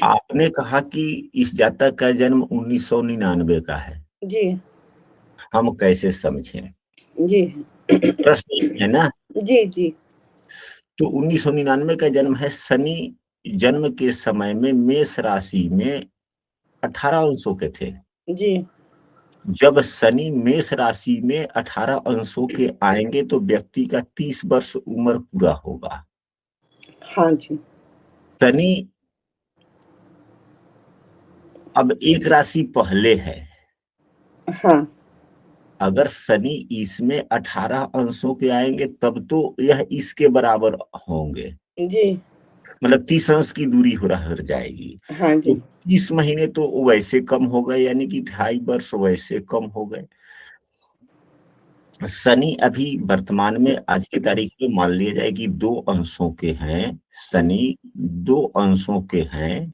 आपने कहा कि इस जातक का जन्म 1999 का है। जी हम कैसे समझें? जी प्रश्न यही है ना? जी जी तो 1999 का जन्म है। शनि जन्म के समय में मेष राशि में 18 अंशों के थे। जी जब शनि मेष राशि में 18 अंशों के आएंगे तो व्यक्ति का 30 वर्ष उम्र पूरा होगा। हाँ जी शनि अब एक राशि पहले है। हाँ अगर शनि इसमें 18 अंशों के आएंगे तब तो यह इसके बराबर होंगे। जी मतलब 30 अंश की दूरी हो रह जाएगी। हाँ तो जी 30 महीने तो वैसे कम हो गए, यानी कि 2.5 वर्ष वैसे कम हो गए। शनि अभी वर्तमान में आज की तारीख में मान लिया जाए कि 2 अंशों के हैं। शनि 2 अंशों के हैं।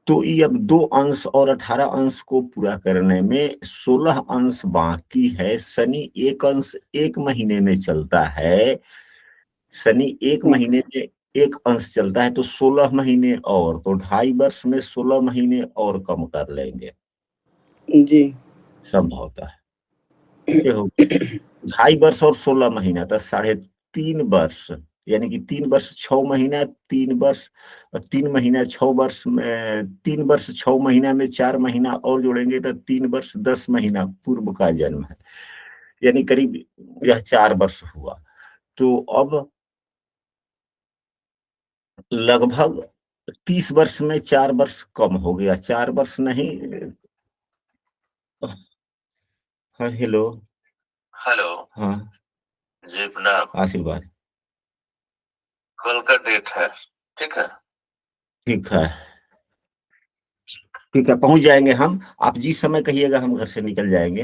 तो ये अब 2 अंश और 18 अंश को पूरा करने में 16 अंश बाकी है। शनि 1 अंश 1 महीने में चलता है। शनि एक हाँ, महीने में 1 अंश चलता है तो 16 महीने और, तो 2.5 वर्ष में 16 महीने और कम कर लेंगे। जी संभवतः ये हो गया 2.5 वर्ष और 16 महीना तो 3.5 वर्ष, यानी कि 3 वर्ष 6 महीना, 3 वर्ष 3 महीना 6 वर्ष में, 3 वर्ष 6 महीना में 4 महीना और जोड़ेंगे तो 3 वर्ष 10 महीना पूर्व का जन्म है। यानी करीब यह 4 वर्ष हुआ। तो अब लगभग 30 वर्ष में 4 वर्ष कम हो गया। 4 वर्ष नहीं। हाँ, हेलो। हेलो। हाँ, जी प्रणाम। आशीर्वाद। कल का डेट है, ठीक है? ठीक है, ठीक है, पहुंच जाएंगे हम। आप जिस समय कहिएगा हम घर से निकल जाएंगे,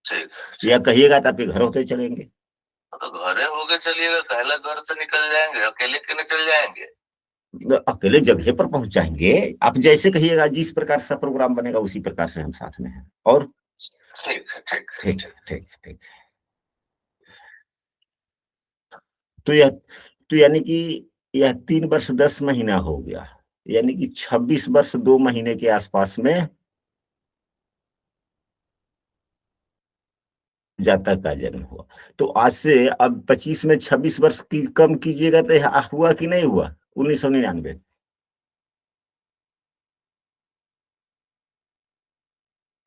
ठीक या कहिएगा तो आपके घर होते चलेंगे। तो घरे होके चलिएगा, पहले घर से निकल जाएंगे, अकेले क्यों नहीं चल जाएंगे? अकेले जगह पर पहुंच जाएंगे। आप जैसे कहिएगा, जिस प्रकार से प्रोग्राम बनेगा उसी प्रकार से हम साथ में हैं। और ठीक है, ठीक है, ठीक ठीक। ठीक ठीक। तो यह, तो यानी कि यह 3 वर्ष 10 महीना हो गया। यानी कि 26 वर्ष 2 महीने के आसपास में जातक का जन्म हुआ। तो आज से अब 25 में 26 वर्ष की कम कीजिएगा तो यह हुआ कि नहीं हुआ? 1999।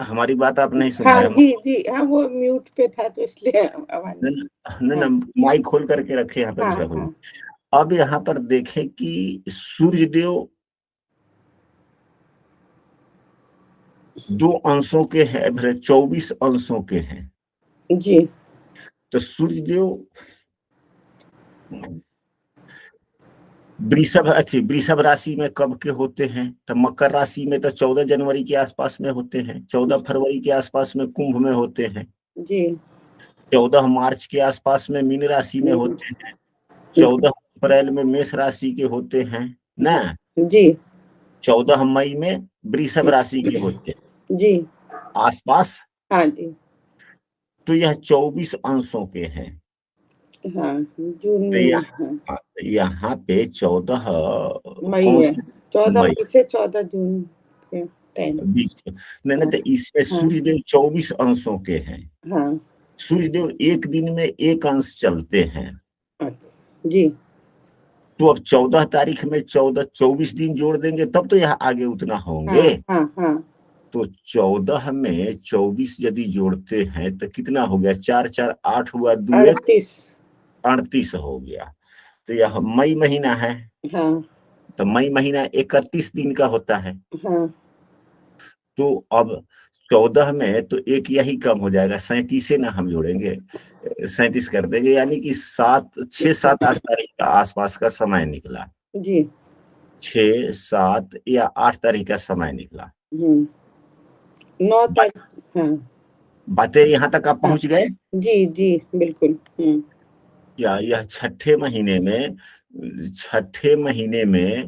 हमारी बात आप नहीं सुन हाँ रहे जी जी हाँ, वो म्यूट पे था तो इसलिए आवाज न, नहीं। न, हाँ न, माइक खोल करके रखे यहाँ पे हाँ दूसरा कोई। हाँ अब यहाँ पर देखें कि सूर्यदेव 2 अंशों के हैं, 24 अंशों के हैं। जी तो सूर्यदेव वृषभ राशि में कब के होते हैं? तो मकर राशि में तो 14 जनवरी के आसपास में होते हैं, 14 फरवरी के आसपास में कुंभ में होते हैं, जी 14 मार्च के आसपास में मीन राशि में होते हैं, 14 अप्रैल में मेष राशि के होते हैं ना, जी 14 मई में वृषभ राशि के होते हैं जी आसपास। हाँ जी तो यह 24 अंशों के हैं। हाँ जून तो में हाँ यहाँ पे 14 मई कौन है, से 14 मई मई से 14 जून के टाइम। बीच नहीं नहीं, तो इसमें हाँ सूर्यदेव 24 अंशों के हैं। हाँ सूर्यदेव एक दिन में 1 अंश चलते हैं। अच्छा, जी तो अब 14 तारीख में 14, 24 दिन जोड़ देंगे तब तो यहाँ आगे उतना हाँ होंगे। हाँ हाँ तो 14 में 24 यदि जोड़ते हैं तो कितना हो गया? 4 4 8 हुआ, 2 1 38। 38 हो गया। तो यह मई महीना है। हाँ तो मई महीना 31 दिन का होता है। हाँ तो अब 14 में तो एक यही कम हो जाएगा, 37 से ना हम जोड़ेंगे, 37 कर देंगे, यानी कि 6 7 8 तारीख का आसपास का समय निकला। जी 6 7 या 8 तारीख का समय निकला। 9 तारीख। हाँ बातें यहाँ तक आप हाँ पहुंच गए? जी जी बिल्कुल। या यह छठे महीने में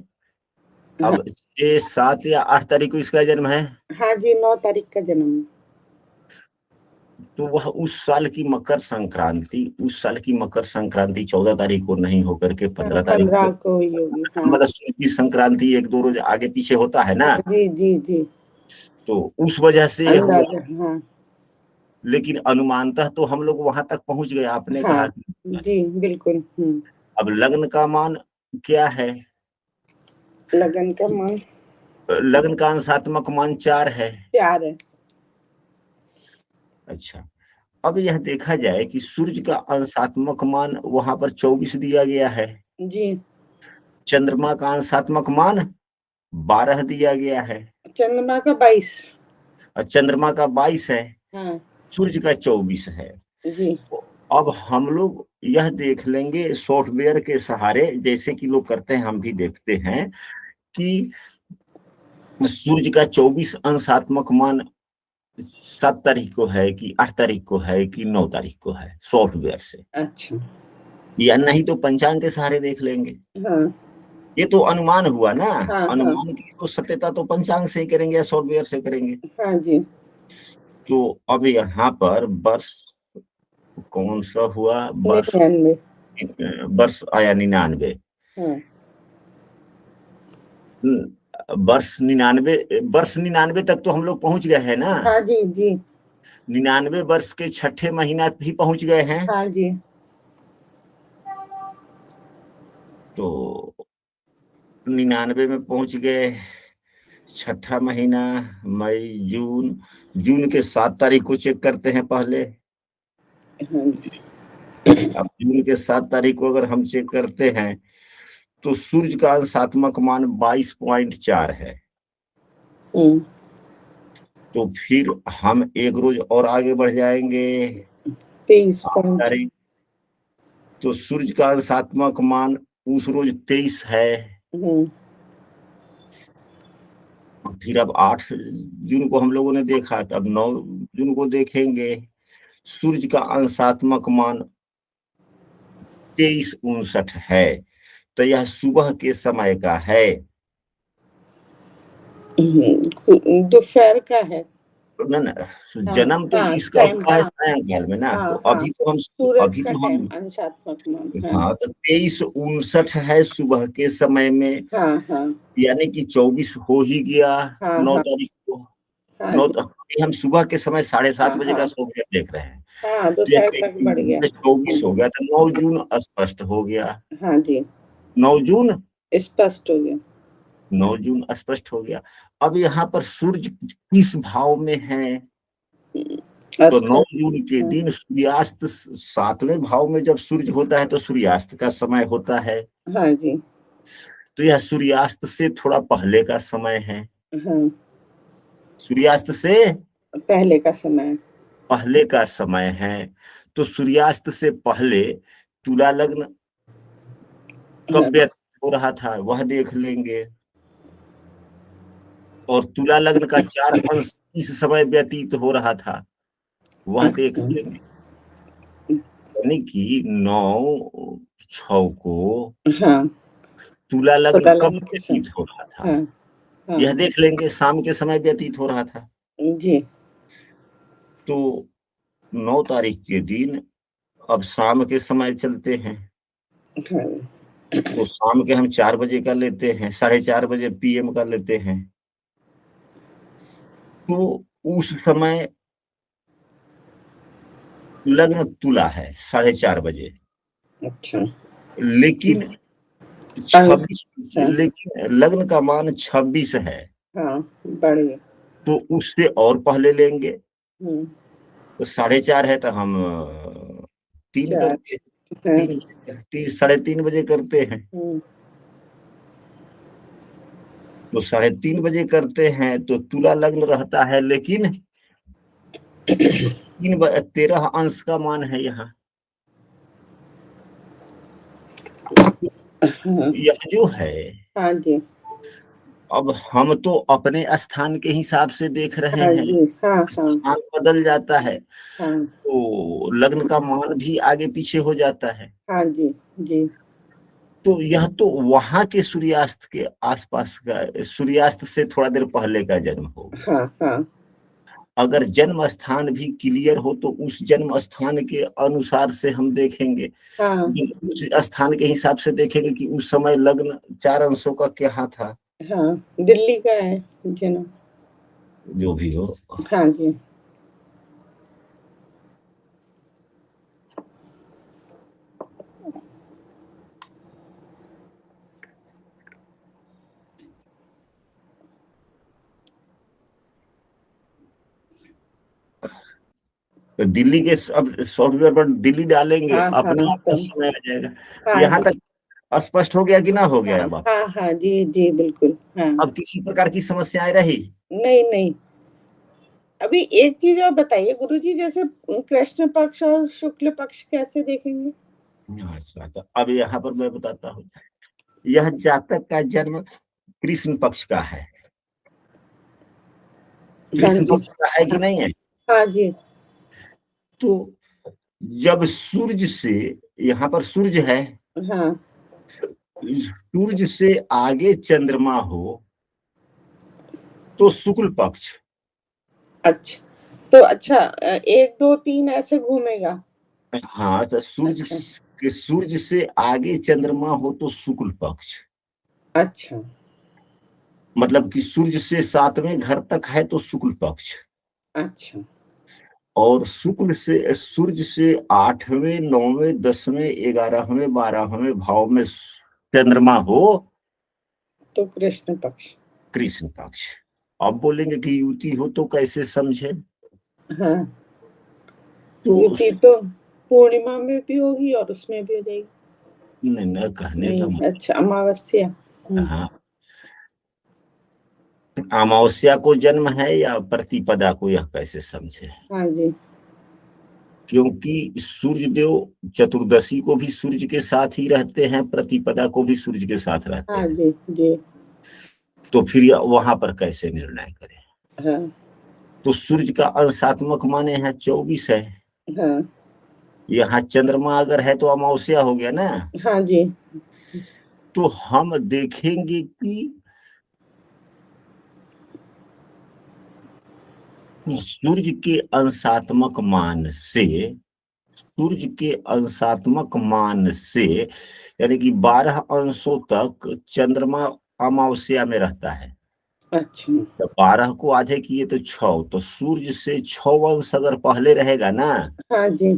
हाँ अब 6 7 या 8 तारीख को इसका जन्म है। हाँ जी 9 तारीख का जन्म है। तो वह उस साल की मकर संक्रांति 14 तारीख को नहीं होकर के 15 तारीख 15 को, को ही होगी। हाँ मतलब सूर्य की संक्रांति 1-2 रोज आगे पीछे होता है ना, जी जी जी, तो उस वजह से यह हुआ। अंदाजा। हाँ लेकिन अनुमानतः तो हम लोग वहां तक पहुंच गए, आपने कहा हाँ कि जी बिल्कुल। अब लग्न का मान क्या है? लगन का मान लग्न का अंशात्मक मान 4 है। 4 है। अच्छा, अब यह देखा जाए कि सूर्य का अंशात्मक मान वहां पर 24 दिया गया है, जी, चंद्रमा का अंशात्मक मान 12 दिया गया है, चंद्रमा का 22। और चंद्रमा का 22 है, हाँ सूर्य का 24 है। जी तो अब हम लोग यह देख लेंगे सॉफ्टवेयर के सहारे, जैसे कि लोग करते हैं, हम भी देखते हैं कि सूर्य का 24 अंशात्मक मान 7 तारीख को है कि 8 तारीख को है कि 9 तारीख को है, सॉफ्टवेयर से, अच्छा। या नहीं तो पंचांग के सहारे देख लेंगे। हाँ ये तो अनुमान हुआ ना, हाँ अनुमान की तो सत्यता तो पंचांग से ही करेंगे या सॉफ्टवेयर से करेंगे। हाँ जी। तो अब यहाँ पर वर्ष कौन सा हुआ? वर्ष 99। वर्ष आया 99। हाँ वर्ष 99 तक तो हम लोग पहुंच गए हैं ना। हाँ जी जी 99 वर्ष के छठे महीना भी पहुंच गए हैं। हाँ जी। तो 99 में पहुंच गए, छठा महीना मई जून, जून के 7 तारीख को चेक करते हैं पहले। हाँ जी। अब जून के 7 तारीख को अगर हम चेक करते हैं तो सूर्य का अंशात्मक मान 22.4 है। तो फिर हम एक रोज और आगे बढ़ जाएंगे, 23 8 पॉइंट। तारीख, तो सूर्य का अंशात्मक मान उस रोज 23 है। फिर अब 8 जून को हम लोगों ने देखा, तो अब 9 जून को देखेंगे, सूर्य का अंशात्मक मान 23:59 है। तो यह सुबह के समय का है। दोपहर का है। ना ना, हाँ जन्म तो हाँ इसका टाइम। हुआ है हाँ सायंकाल में ना, हाँ तो हाँ, अभी तो हम सूरज अभी का तो टाइम हम अंशात्मक मान। हाँ हाँ, तो 23:59 है सुबह के समय में, हाँ हाँ यानी कि 24 हो ही गया हाँ 9 हाँ तारीख को। हाँ 9 जी। अभी हम सुबह के समय 7:30 हाँ बजे का हाँ सॉफ्टवेयर देख रहे हैं। हाँ, तो दोपहर तक बढ़ गया। 24 हो गया, तो 9 जून स्पष्ट हो गया। हाँ जी 9 जून स्पष्ट हो गया। 9 जून स्पष्ट हो गया। अब यहाँ पर सूर्य किस भाव में है? तो 9 अष्टम। जून के हाँ दिन सूर्यास्त 7वें भाव में जब सूर्य होता है तो सूर्यास्त का समय होता है। हाँ जी। तो यह सूर्यास्त से थोड़ा पहले का समय है। हाँ सूर्यास्त से पहले का समय। पहले का समय है। तो सूर्यास्त से पहले तुला लग्न हाँ कब व्यतीत हो रहा था वह देख लेंगे, और तुला लग्न का 4 अंश किस समय व्यतीत हो रहा था वह देख अच्छा। लेंगे। यानी कि 9/6 को हाँ तुला लग्न पता कब लगा कि व्यतीत हो रहा था हाँ हाँ यह देख लेंगे, शाम के समय व्यतीत हो रहा था। जी। तो 9 तारीख के दिन अब शाम के समय चलते हैं, हाँ तो शाम के हम 4 बजे का लेते हैं, 4:30 बजे PM का लेते हैं। तो उस समय लग्न तुला है 4:30 बजे, अच्छा। लेकिन अंक। 26, हाँ लेकिन लग्न का मान 26 है, हाँ बढ़ गया। तो उससे और पहले लेंगे। हम्म, तो 4:30 है तो हम 3 4। करते, हाँ 3 3:30 बजे करते हैं। तो 3:30 बजे करते हैं तो तुला लग्न रहता है, लेकिन 13 अंश का मान है यहाँ। हाँ यह जो है, हाँ जी। अब हम तो अपने स्थान के हिसाब से देख रहे हाँ हैं, जी। हाँ हाँ स्थान बदल जाता है हाँ तो लग्न का मान भी आगे पीछे हो जाता है। हाँ जी जी। तो यह तो वहां के सूर्यास्त के आसपास का, सूर्यास्त से थोड़ा देर पहले का जन्म होगा। हाँ हाँ अगर जन्म स्थान भी क्लियर हो तो उस जन्म स्थान के अनुसार से हम देखेंगे, हाँ उस स्थान के हिसाब से देखेंगे कि उस समय लग्न 4 अंशों का क्या था, हाँ दिल्ली का है जन्म। जो भी हो। हाँ जी। तो दिल्ली के अब सॉफ्टवेयर पर दिल्ली डालेंगे, हाँ अपना हाँ आपका तो समय आ जाएगा। हाँ यहाँ जी। तक स्पष्ट हो गया कि ना हो गया हाँ अब आप? हाँ हाँ जी जी बिल्कुल। हाँ अब किसी प्रकार की समस्याएं रही? नहीं नहीं। अभी एक चीज और बताइए गुरुजी, जैसे कृष्ण पक्ष और शुक्ल पक्ष कैसे देखेंगे? अच्छा, तो अब यहाँ पर मैं बताता हूँ। यह जातक का जन्म कृष्ण पक्ष का है। हाँ कृष्ण जी। पक्ष का है कि नहीं है? हाँ जी। तो जब सूर्य से, यहाँ पर सूर्य है, हाँ सूर्य से आगे चंद्रमा हो तो शुक्ल पक्ष। अच्छा, तो अच्छा 1 2 3 ऐसे घूमेगा? हाँ, तो अच्छा सूर्य से आगे चंद्रमा हो तो शुक्ल पक्ष, अच्छा मतलब कि सूर्य से 7वें घर तक है तो शुक्ल पक्ष, अच्छा और शुक्ल से सूर्य से 8वें 9वें 10वें 11वें 12वें भाव में चंद्रमा हो तो कृष्ण पक्ष। कृष्ण पक्ष। अब बोलेंगे कि युति हो तो कैसे समझे? हाँ तो युति तो पूर्णिमा में भी होगी और उसमें भी हो जाएगी। न कहने का नहीं अच्छा अमावस्या। हाँ, अमावस्या को जन्म है या प्रतिपदा को, यह कैसे समझे? हाँ जी। क्योंकि सूर्य देव चतुर्दशी को भी सूर्य के साथ ही रहते हैं, प्रतिपदा को भी सूर्य के साथ रहते हाँ हैं, जी जी। तो फिर वहां पर कैसे निर्णय करें? हाँ तो सूर्य का अंशात्मक माने है 24 है, हाँ यहाँ चंद्रमा अगर है तो अमावस्या हो गया ना। हाँ जी। तो हम देखेंगे कि सूर्य के अंशात्मक मान से, सूर्य के अंशात्मक मान से यानी कि 12 अंशों तक चंद्रमा अमावस्या में रहता है। अच्छा तो 12 को आधे किए तो 6, तो सूर्य से 6 अंश अगर पहले रहेगा ना हाँ जी।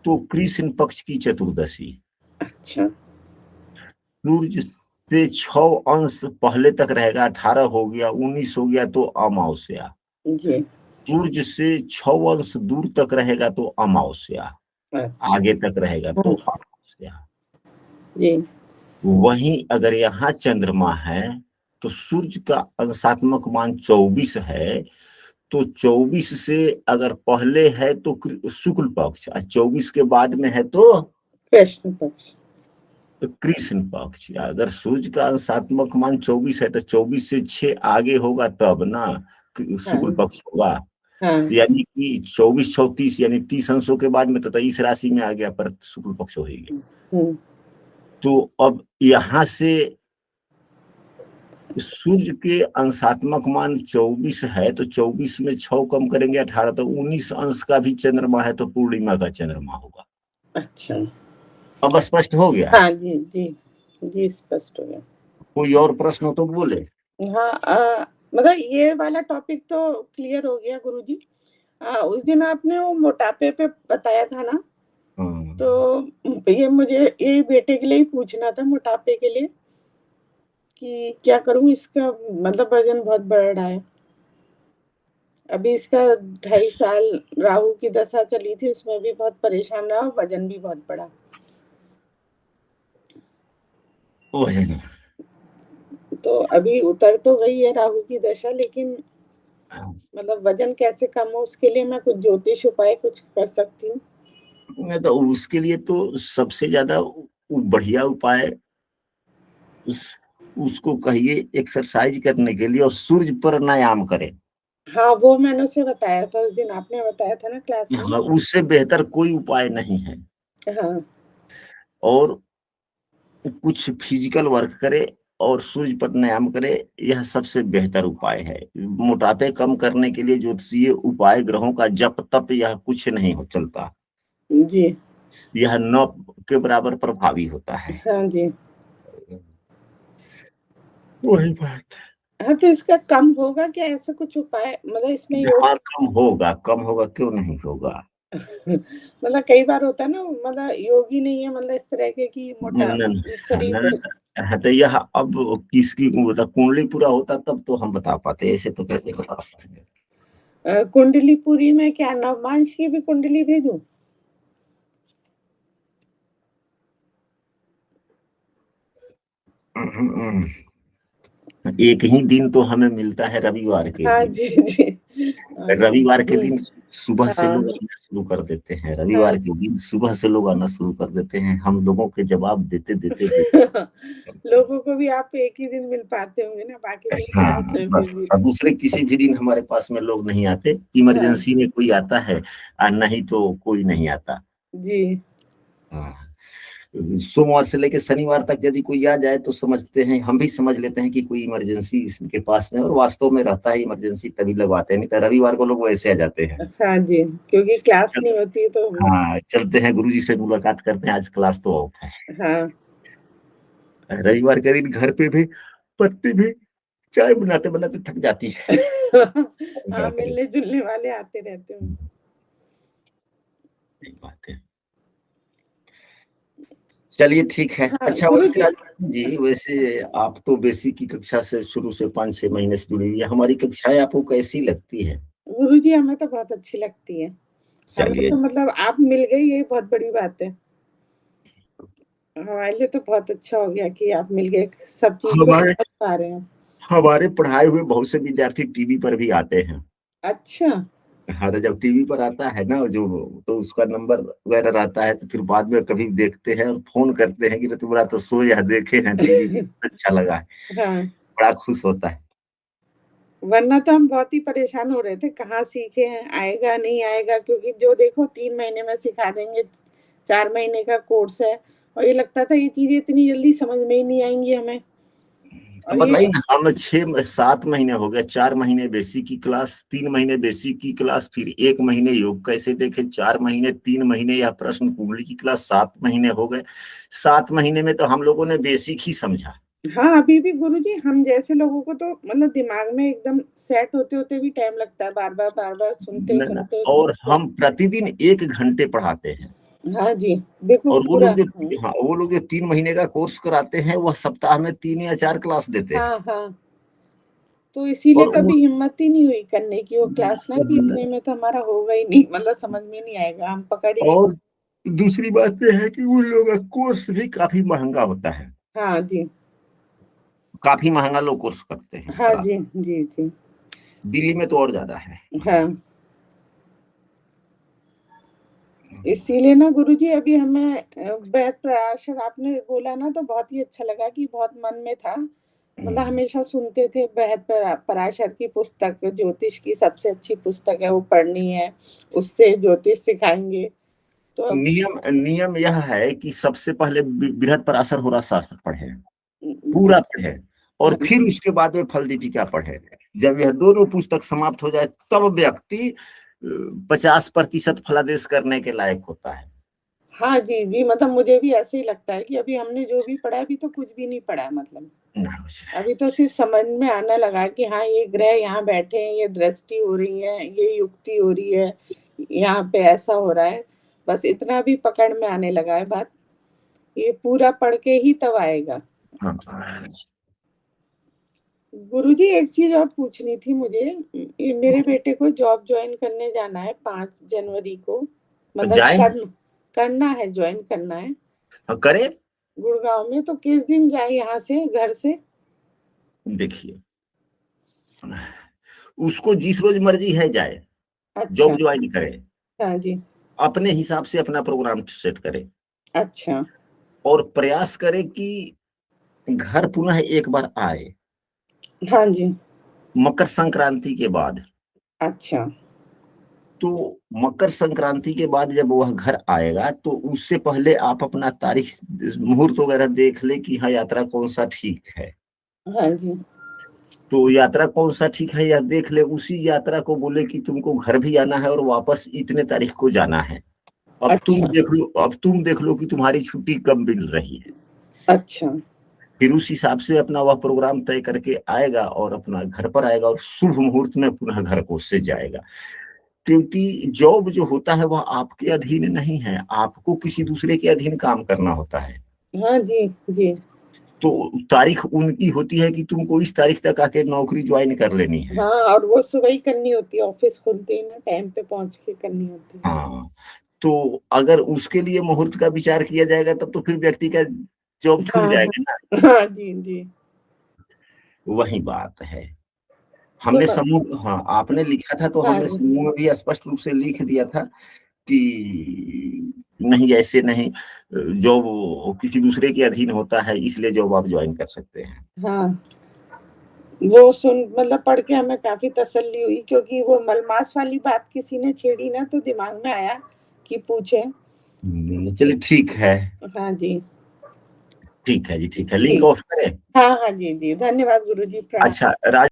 तो कृष्ण पक्ष की चतुर्दशी। अच्छा सूर्य से 6 अंश पहले तक रहेगा, 18 हो गया 19 हो गया तो अमावस्या। जी। सूर्य से 6 अंश दूर तक रहेगा तो अमावस्या, अच्छा आगे तक रहेगा तो हाँ अमावस्या। जी। वहीं अगर यहाँ चंद्रमा है तो सूर्य का अंशात्मक मान 24 है, तो 24 से अगर पहले है तो शुक्ल पक्ष, और 24 के बाद में है तो कृष्ण पक्ष। कृष्ण पक्ष। अगर सूर्य का अंशात्मक मान 24 है तो 24 से 6 आगे होगा तब ना हाँ शुक्ल पक्ष होगा। हाँ यानी कि 24 34 यानी 30 अंशों के बाद में तो 23 राशि में आ गया पर शुक्ल पक्ष हो ही गया। हम्म, तो अब यहाँ से सूर्य के अंशात्मक मान 24 है तो 24 में 6 कम करेंगे 18, तो 19 अंश का भी चंद्रमा है तो पूर्णिमा का चंद्रमा होगा। अच्छा अब स्पष्ट हो गया? हाँ जी जी जी स्पष्ट हो गया। कोई और प्रश्न हो तो बोले। हाँ मतलब ये वाला टॉपिक तो क्लियर हो गया गुरुजी। उस दिन आपने वो मोटापे पे बताया था ना, हाँ। तो ये मुझे ये बेटे के लिए ही पूछना था, मोटापे के लिए कि क्या करूँ इसका, मतलब वजन बहुत बढ़ रहा है। अभी इसका 2.5 साल राहु की दशा चली थी, उसमें भी बहुत परेशान रहा, वजन भी बहुत बढ़ा। वही। तो अभी उतर तो गई है राहु की दशा, लेकिन मतलब वजन कैसे कम हो उसके लिए मैं कुछ ज्योतिष उपाय कुछ कर सकती हूँ? मैं तो उसके लिए तो सबसे ज्यादा बढ़िया उपाय उस, उसको कहिए एक्सरसाइज करने के लिए और सूर्य प्राणायाम करे। हाँ वो मैंने उसे बताया था, उस दिन आपने बताया था ना क्लास में। हाँ, उससे बेहतर कोई उपाय नहीं है। हाँ और कुछ फिजिकल वर्क करे, और सूर्य प्राणायाम करे, यह सबसे बेहतर उपाय है। मोटापे कम करने के लिए ज्योतिषीय उपाय, ग्रहों का जप तप, यह कुछ नहीं हो चलता। जी। यह 9 के बराबर प्रभावी होता है। हाँ जी। वही बात है। हाँ, तो इसका कम होगा क्या, ऐसा कुछ उपाय, मतलब इसमें योग? हाँ, कम होगा, क्यों नहीं होगा। मतलब कई बार होता है ना, मतलब योग ही नहीं है, मतलब इस तरह के कि मोटा शरीर बहुत। तो यह अब किसकी मतलब कुंडली पूरा होता तब तो हम बता पाते, ऐसे तो कैसे बता पाएंगे। कुंडली पूरी में क्या नवमांश की भी कुंडली भेजूं? एक ही दिन तो हमें मिलता है, रविवार के हाँ दिन। जी, जी। रविवार के दिन सुबह से हाँ, लोग आना शुरू कर देते हैं। हाँ। रविवार के दिन सुबह से लोग आना शुरू कर देते हैं। हम लोगों के जवाब देते देते देते लोगों को भी आप एक ही दिन मिल पाते होंगे ना, बाकी दिन हाँ, क्लास में बस बिजी। दूसरे किसी भी दिन हमारे पास में लोग नहीं आते। हाँ, इमरजेंसी में कोई आता है और नहीं तो कोई नहीं आता। जी। हाँ, सोमवार से लेकर शनिवार तक यदि कोई आ जाए तो समझते हैं, हम भी समझ लेते हैं कि कोई इमरजेंसी इसके पास में, और वास्तव में रहता है इमरजेंसी, तभी लोग आते हैं। नहीं तो रविवार को लोग वैसे आ जाते हैं। हाँ जी, क्योंकि क्लास नहीं होती तो हाँ, चलते हैं गुरुजी से मुलाकात करते हैं, आज क्लास तो ऑफ है। हाँ। रविवार के दिन घर पे भी पत्नी भी चाय बनाते बनाते थक जाती है। क्या हाँ, करें, मिलने-जुलने वाले आते रहते हैं। यही बात है। चलिए ठीक है। हाँ, अच्छा, वैसे गुरुजी। राजू जी, वैसे आप तो बेसिक की कक्षा से शुरू से 5-6 महीने से जुड़ी हुई है, हमारी कक्षाएं आपको कैसी लगती है। गुरुजी हमें तो बहुत अच्छी लगती है। हमें चलिए, तो मतलब आप मिल गए, ये बहुत बड़ी बात है। हमारे लिए तो बहुत अच्छा हो गया कि आप मिल गए, सब चीज़ को हमारे समझ पा रहे हैं। हमारे पढ़ाए हुए बहुत से विद्यार्थी टीवी पर भी आते हैं। अच्छा। हाँ, तो जब टीवी पर आता है ना जो, तो उसका नंबर वगैरह रहता है, तो फिर बाद में कभी देखते हैं और फोन करते हैं कि रे तुम्हारा तो शो यह देखे हैं टीवी पे, अच्छा लगा है। हाँ, बड़ा खुश होता है। वरना तो हम बहुत ही परेशान हो रहे थे, कहाँ सीखे हैं, आएगा नहीं आएगा, क्योंकि जो देखो 3 महीने में सिखा देंगे, 4 महीने का कोर्स है, और ये लगता था ये चीज़ें इतनी जल्दी समझ में ही नहीं आएँगी हमें। तो और ये बताइए ना, हम 6-7 महीने हो गए, 4 महीने बेसिक की क्लास, 3 महीने बेसिक की क्लास, फिर 1 महीने योग कैसे देखे, 4 महीने, 3 महीने यह प्रश्न कुंडली की क्लास, 7 महीने हो गए। 7 महीने में तो हम लोगों ने बेसिक ही समझा। हाँ, अभी भी गुरुजी हम जैसे लोगों को तो मतलब दिमाग में एकदम सेट होते-होते भी टाइम लगता है, बार-बार सुनते-सुनते। और हम प्रतिदिन 1 घंटे पढ़ाते हैं। हाँ जी, देखो और पूरा। हाँ। वो लोग जो 3 महीने का कोर्स कराते हैं, वह सप्ताह में 3 या 4 क्लास देते हैं। हाँ, हाँ। तो इसीलिए और वो कभी हिम्मत ही नहीं हुई करने की वो क्लास ना, कि इतने में तो हमारा होगा ही नहीं, मतलब समझ में नहीं आएगा, हम पकड़ ही नहीं। और दूसरी बात ये है कि उन लोगों का कोर्स भी काफी महंगा होता है। हाँ जी। काफी महंगा लोग कोर्स करते हैं, हाँ कराते जी, जी, जी। हैं। दिल्ली में तो और ज्यादा है। हाँ। इसीलिए ना गुरुजी अभी हमें बैत पराशर आपने बोला ना, तो बहुत ही अच्छा लगा कि बहुत मन में था। मतलब हमेशा सुनते थे बृहत पराशर की पुस्तक ज्योतिष की सबसे अच्छी पुस्तक है, वो पढ़नी है, उससे ज्योतिष सिखाएँगे। तो अब नियम नियम यह है कि सबसे पहले बृहद पराशर होरा शास्त्र पढ़े, हाँ, पूरा पढ़े, और फिर उसके बाद में फल दीपिका पढ़े। जब यह दोनों पुस्तक समाप्त हो जाए, तब व्यक्ति 50% फलादेश करने के लायक होता है। हाँ जी, जी, मतलब मुझे भी ऐसे ही लगता है कि अभी हमने जो भी पढ़ा है, अभी तो कुछ भी नहीं पढ़ा है मतलब। ना हो जाए। अभी तो सिर्फ़ समझ में आने लगा है कि हाँ, ये ग्रह यहाँ बैठे हैं, ये दृष्टि हो रही है, ये युक्ति हो रही है, यहाँ पे ऐसा हो रहा है। बस इतना भी पकड़ में आने लगा है बात। ये पूरा पढ़ के ही तब आएगा। हाँ, गुरुजी एक चीज़ और पूछनी थी मुझे, ये मेरे बेटे को जॉब जॉइन करने जाना है 5 जनवरी को, मतलब जाए करना है, जॉइन करना है करे। गुड़गाँव में, तो किस दिन जाए यहाँ से, घर से? देखिए, उसको जिस रोज मर्जी है जाए, अच्छा। जॉब ज्वाइन करे, हाँ जी। अपने हिसाब से अपना प्रोग्राम सेट करे, अच्छा। और प्रयास करे कि घर पुनः एक बार आए हाँ जी। मकर संक्रांति के बाद। अच्छा। तो मकर संक्रांति के बाद जब वह घर आएगा, तो उससे पहले आप अपना तारीख मुहूर्त वगैरह देख ले कि हाँ, यात्रा कौन सा ठीक है। हाँ जी। तो यात्रा कौन सा ठीक है या देख ले, उसी यात्रा को बोले कि तुमको घर भी आना है और वापस इतने तारीख को जाना है। अब तुम अच्छा, देख लो कि तुम्हारी छुट्टी कब मिल रही है। अच्छा। फिर उस हिसाब से अपना वह प्रोग्राम तय करके आएगा और अपना घर पर आएगा और शुभ मुहूर्त में पुनः घर को से जाएगा। क्योंकि जॉब जो होता है वह आपके अधीन नहीं है, आपको किसी दूसरे के अधीन काम करना होता है। हाँ जी, जी। तो तारीख उनकी होती है कि तुमको इस तारीख तक आके नौकरी ज्वाइन कर लेनी है। हाँ, और वो सुबह ही करनी होती है, ऑफ़िस खुलते ही ना टाइम पे पहुँच के करनी होती है। हाँ, तो अगर उसके लिए मुहूर्त का विचार किया जाएगा तब तो फिर व्यक्ति का जॉब छूट हाँ, जाएगा ना। हाँ। हाँ जी, जी। वही बात है। तो हमने म समूह हाँ, आपने लिखा था तो हाँ हमने जी। समूह में भी स्पष्ट रूप से लिख दिया था कि नहीं ऐसे नहीं, जॉब किसी दूसरे के अधीन होता है इसलिए जॉब आप ज्वाइन कर सकते हैं। हाँ, वो सुन मतलब पढ़ के हमें काफ़ी तसल्ली हुई क्योंकि वो मलमास वाली बात किसी ने छेड़ी ना तो दिमाग में आया कि पूछें। चलिए ठीक है। हाँ जी, ठीक है जी, ठीक है। लिंक ठीक। ऑफ करें? हाँ, हाँ, जी, जी। धन्यवाद गुरुजी, प्रणाम। अच्छा, राज